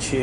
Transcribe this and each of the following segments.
6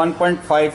1.5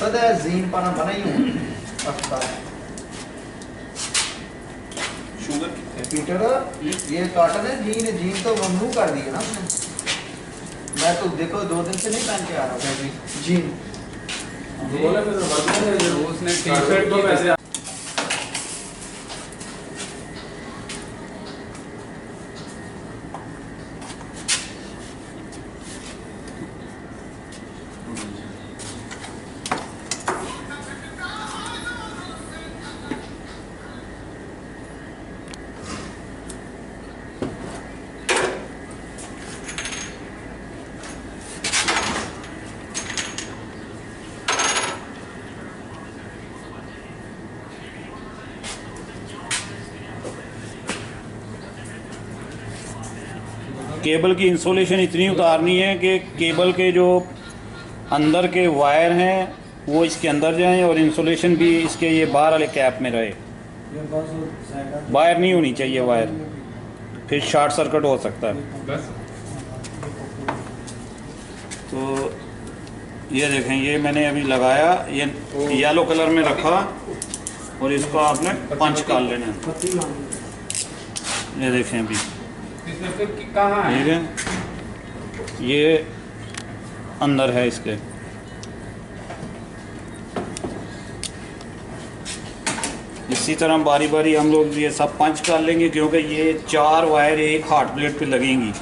पता है जीन पाना बना ही हूँ शुगर पीटर ये कॉटन है जीन तो ममनू कर दी है ना हमने। मैं तो देखो 2 दिन से नहीं पहन के आ रहा था जीन उसने टी शर्ट की वैसे केबल की इंसुलेशन इतनी उतारनी है कि केबल के जो अंदर के वायर हैं वो इसके अंदर जाएं और इंसुलेशन भी इसके ये बाहर वाले कैप में रहे। वायर नहीं होनी चाहिए वायर, फिर शॉर्ट सर्किट हो सकता है। बस तो ये देखें, ये मैंने अभी लगाया, ये येलो कलर में रखा और इसको आपने पंच कर लेना है। ये देखें अभी इसमें फिर कहाँ है? ठीक है, ये अंदर है इसके। इसी तरह बारी बारी हम लोग ये सब पंच कर लेंगे, क्योंकि ये 4 वायर एक हार्ट प्लेट पे लगेंगी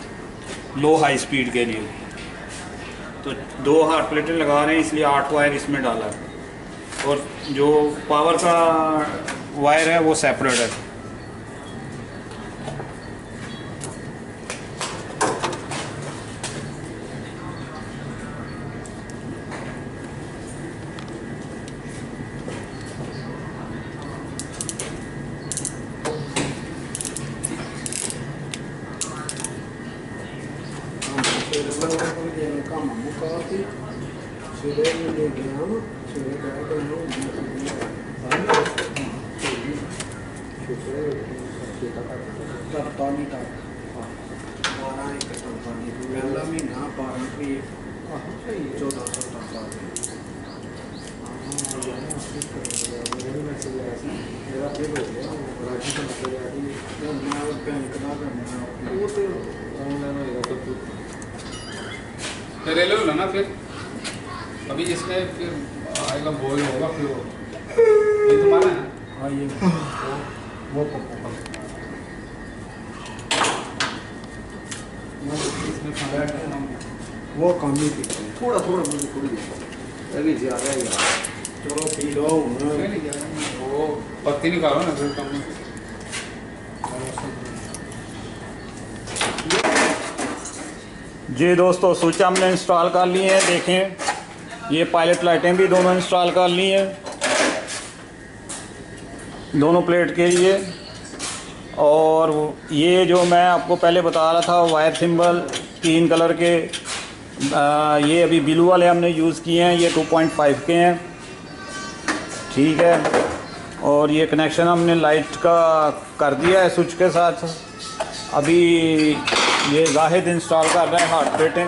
लो हाई स्पीड के लिए। तो 2 हार्ट प्लेटें लगा रहे हैं, इसलिए 8 वायर इसमें डाला है और जो पावर का वायर है वो सेपरेट है। फिर ले लो ना, फिर अभी इसमें फिर आएगा बॉय होगा, फिर ये तुम्हारा है। हाँ ये वो वो कम ही पीते हैं, थोड़ा थोड़ा मुझे थोड़ी अभी ज़्यादा ही यार। चलो पी लो वो पत्ती निकालो ना फिर कम। जी दोस्तों, स्विच हमने इंस्टॉल कर लिए हैं। देखें, ये पायलट लाइटें भी दोनों इंस्टॉल कर ली हैं दोनों प्लेट के लिए। और ये जो मैं आपको पहले बता रहा था वायर सिंबल 3 कलर के, ये अभी ब्लू वाले हमने यूज़ किए हैं, ये 2.5 के हैं, ठीक है। और ये कनेक्शन हमने लाइट का कर दिया है स्विच के साथ। अभी ये जाहिद इंस्टॉल कर रहे हैं हार्ट प्लेटें।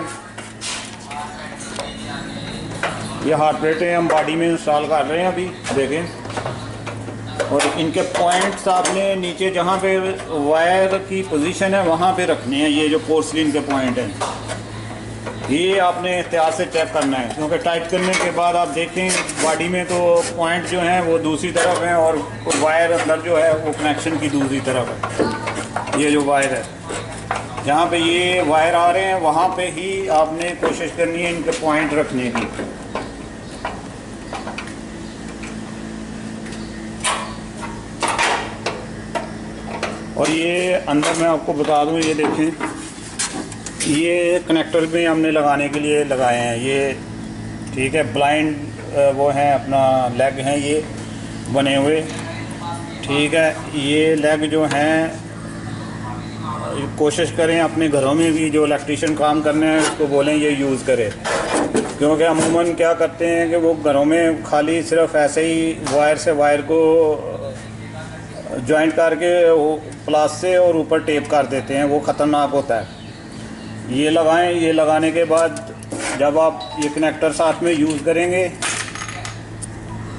ये हार्ट प्लेटें हम बॉडी में इंस्टॉल कर रहे हैं अभी, देखें। और इनके पॉइंट्स आपने नीचे जहाँ पे वायर की पोजीशन है वहाँ पे रखने हैं। ये जो पोर्सलिन के पॉइंट हैं ये आपने एहतियात से चेक करना है, क्योंकि टाइट करने के बाद आप देखें बॉडी में तो पॉइंट जो हैं वो दूसरी तरफ हैं और वायर अंदर जो है वो कनेक्शन की दूसरी तरफ है। ये जो वायर है, जहाँ पे ये वायर आ रहे हैं वहाँ पे ही आपने कोशिश करनी है इनके पॉइंट रखने की। और ये अंदर मैं आपको बता दूँ, ये देखें, ये कनेक्टर में हमने लगाने के लिए लगाए हैं ये, ठीक है। ब्लाइंड वो हैं अपना लेग हैं ये बने हुए, ठीक है। ये लेग जो हैं कोशिश करें अपने घरों में भी जो इलेक्ट्रीशियन काम करने हैं उसको बोलें ये यूज़ करें, क्योंकि अमूमन क्या करते हैं कि वो घरों में खाली सिर्फ ऐसे ही वायर से वायर को जॉइंट करके प्लास से और ऊपर टेप कर देते हैं, वो ख़तरनाक होता है। ये लगाएं, ये लगाने के बाद जब आप ये कनेक्टर साथ में यूज़ करेंगे